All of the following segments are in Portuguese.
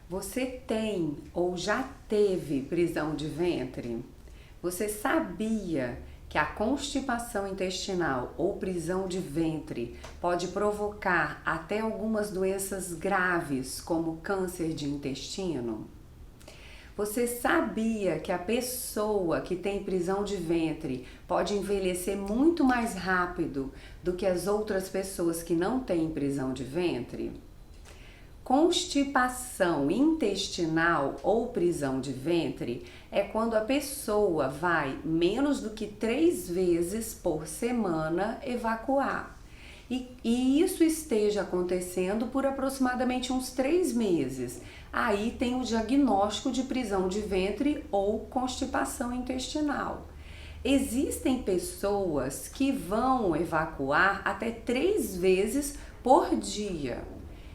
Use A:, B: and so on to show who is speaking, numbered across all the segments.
A: Você tem ou já teve prisão de ventre? Você sabia que a constipação intestinal ou prisão de ventre pode provocar até algumas doenças graves, como câncer de intestino? Você sabia que a pessoa que tem prisão de ventre pode envelhecer muito mais rápido do que as outras pessoas que não têm prisão de ventre? Constipação intestinal ou prisão de ventre é quando a pessoa vai menos do que 3 vezes por semana evacuar. E isso esteja acontecendo por aproximadamente uns 3 meses. Aí tem o diagnóstico de prisão de ventre ou constipação intestinal. Existem pessoas que vão evacuar até 3 vezes por dia.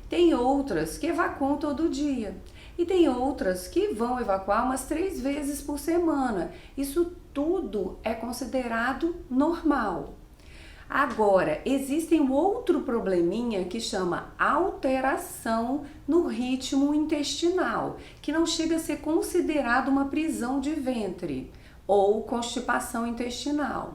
A: Tem outras que evacuam todo dia. E tem outras que vão evacuar umas 3 vezes por semana. Isso tudo é considerado normal. Agora, existe um outro probleminha que chama alteração no ritmo intestinal, que não chega a ser considerado uma prisão de ventre ou constipação intestinal.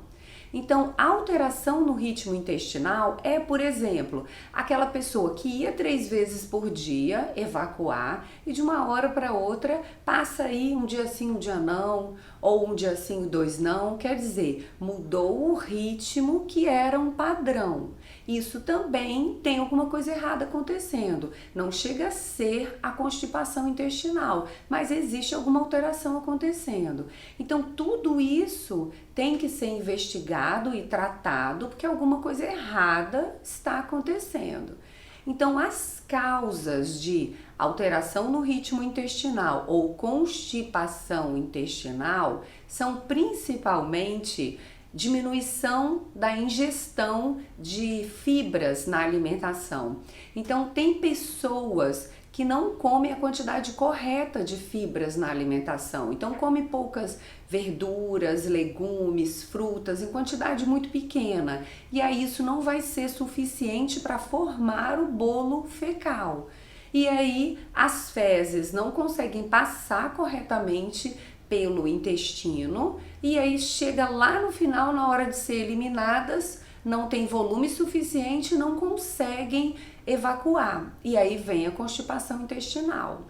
A: Então, alteração no ritmo intestinal é, por exemplo, aquela pessoa que ia 3 vezes por dia evacuar e de uma hora para outra passa aí um dia sim, um dia não, ou um dia sim, 2 não, quer dizer, mudou o ritmo que era um padrão. Isso também tem alguma coisa errada acontecendo. Não chega a ser a constipação intestinal, mas existe alguma alteração acontecendo. Então, tudo isso tem que ser investigado e tratado porque alguma coisa errada está acontecendo. Então, as causas de alteração no ritmo intestinal ou constipação intestinal são principalmente diminuição da ingestão de fibras na alimentação. Então, tem pessoas que não comem a quantidade correta de fibras na alimentação. Então, come poucas verduras, legumes, frutas em quantidade muito pequena. E aí isso não vai ser suficiente para formar o bolo fecal. E aí as fezes não conseguem passar corretamente pelo intestino e aí chega lá no final, na hora de ser eliminadas, não tem volume suficiente, não conseguem evacuar. E aí vem a constipação intestinal.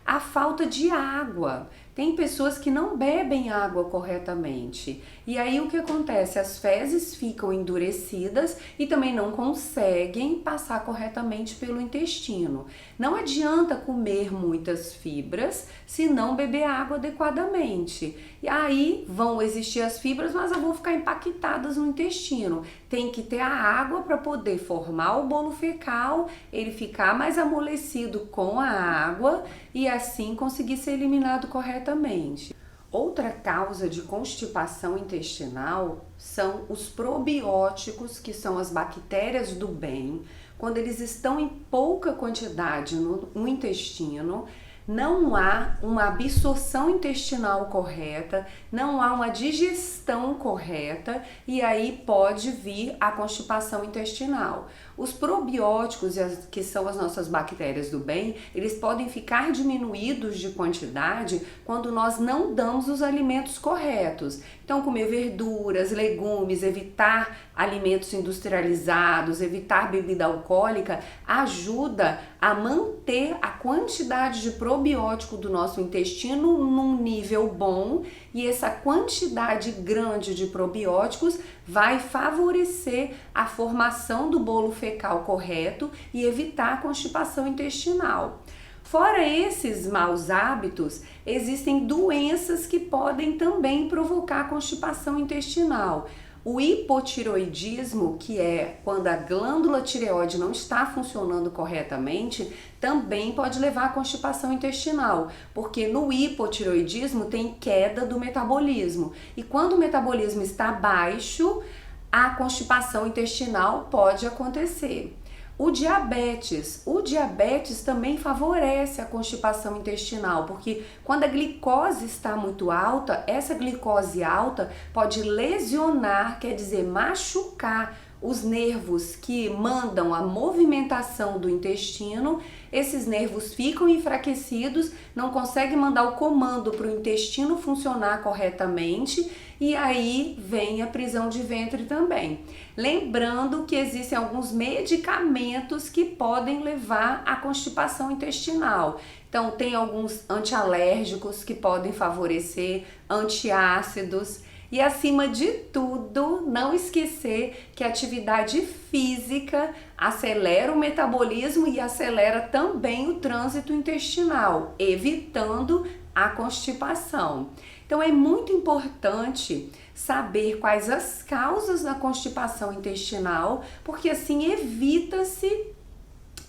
A: A falta de água. Tem pessoas que não bebem água corretamente. E aí o que acontece? As fezes ficam endurecidas e também não conseguem passar corretamente pelo intestino. Não adianta comer muitas fibras se não beber água adequadamente. E aí vão existir as fibras, mas elas vão ficar impactadas no intestino. Tem que ter a água para poder formar o bolo fecal, ele ficar mais amolecido com a água e assim conseguir ser eliminado corretamente. Outra causa de constipação intestinal são os probióticos, que são as bactérias do bem. Quando eles estão em pouca quantidade no intestino, não há uma absorção intestinal correta, não há uma digestão correta e aí pode vir a constipação intestinal. Os probióticos, que são as nossas bactérias do bem, eles podem ficar diminuídos de quantidade quando nós não damos os alimentos corretos. Então, comer verduras, legumes, evitar alimentos industrializados, evitar bebida alcoólica, ajuda a manter a quantidade de probiótico do nosso intestino num nível bom e essa quantidade grande de probióticos vai favorecer a formação do bolo fecal correto e evitar a constipação intestinal. Fora esses maus hábitos, existem doenças que podem também provocar constipação intestinal. O hipotireoidismo, que é quando a glândula tireoide não está funcionando corretamente, também pode levar à constipação intestinal, porque no hipotireoidismo tem queda do metabolismo. E quando o metabolismo está baixo, a constipação intestinal pode acontecer. O diabetes também favorece a constipação intestinal, porque quando a glicose está muito alta, essa glicose alta pode lesionar, quer dizer, machucar os nervos que mandam a movimentação do intestino, esses nervos ficam enfraquecidos, não conseguem mandar o comando para o intestino funcionar corretamente e aí vem a prisão de ventre também. Lembrando que existem alguns medicamentos que podem levar à constipação intestinal. Então, tem alguns antialérgicos que podem favorecer, antiácidos. E acima de tudo, não esquecer que a atividade física acelera o metabolismo e acelera também o trânsito intestinal, evitando a constipação. Então é muito importante saber quais as causas da constipação intestinal, porque assim evita-se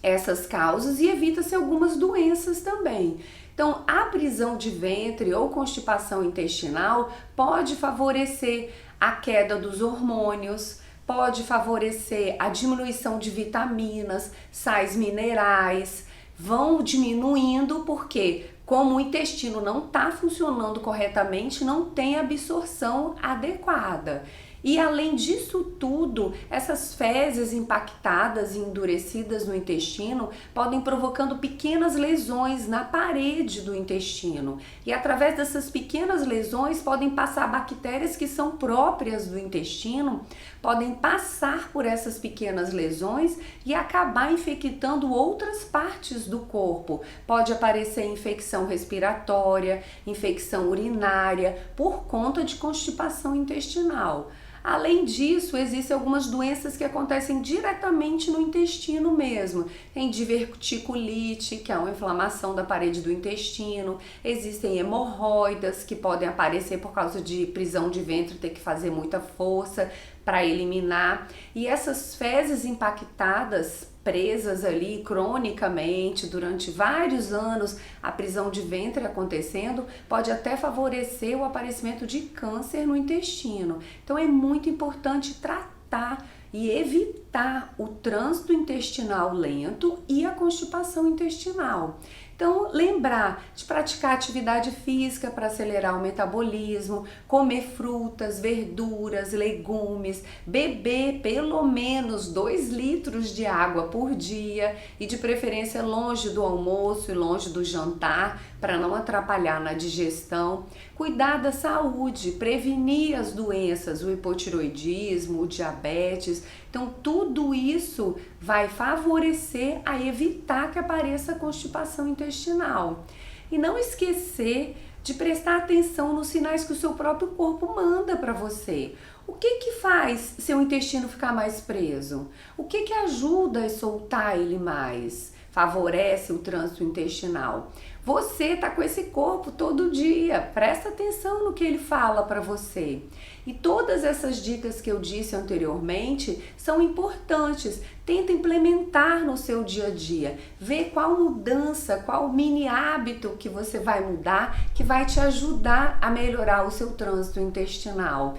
A: essas causas e evita-se algumas doenças também. Então, a prisão de ventre ou constipação intestinal pode favorecer a queda dos hormônios, pode favorecer a diminuição de vitaminas, sais minerais, vão diminuindo porque, como o intestino não está funcionando corretamente, não tem absorção adequada. E além disso tudo, essas fezes impactadas e endurecidas no intestino podem provocando pequenas lesões na parede do intestino. E através dessas pequenas lesões podem passar bactérias que são próprias do intestino, podem passar por essas pequenas lesões e acabar infectando outras partes do corpo. Pode aparecer infecção respiratória, infecção urinária por conta de constipação intestinal. Além disso, existem algumas doenças que acontecem diretamente no intestino mesmo. Tem diverticulite, que é uma inflamação da parede do intestino. Existem hemorroidas, que podem aparecer por causa de prisão de ventre, ter que fazer muita força para eliminar. E essas fezes impactadas, presas ali cronicamente durante vários anos, a prisão de ventre acontecendo, pode até favorecer o aparecimento de câncer no intestino. Então é muito importante tratar e evitar o trânsito intestinal lento e a constipação intestinal. Então, lembrar de praticar atividade física para acelerar o metabolismo, comer frutas, verduras, legumes, beber pelo menos 2 litros de água por dia e de preferência longe do almoço e longe do jantar para não atrapalhar na digestão. Cuidar da saúde, prevenir as doenças, o hipotiroidismo, o diabetes. Então, tudo isso vai favorecer a evitar que apareça a constipação intestinal. E não esquecer de prestar atenção nos sinais que o seu próprio corpo manda para você. O que que faz seu intestino ficar mais preso? O que que ajuda a soltar ele mais? Favorece o trânsito intestinal. Você tá com esse corpo todo dia, presta atenção no que ele fala para você. E todas essas dicas que eu disse anteriormente são importantes. Tenta implementar no seu dia a dia. Vê qual mudança, qual mini hábito que você vai mudar que vai te ajudar a melhorar o seu trânsito intestinal.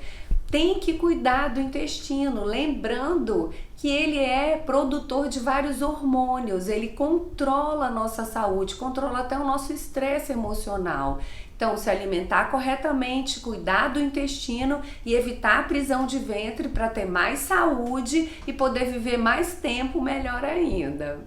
A: Tem que cuidar do intestino, lembrando que ele é produtor de vários hormônios, ele controla a nossa saúde, controla até o nosso estresse emocional. Então, se alimentar corretamente, cuidar do intestino e evitar a prisão de ventre para ter mais saúde e poder viver mais tempo, melhor ainda.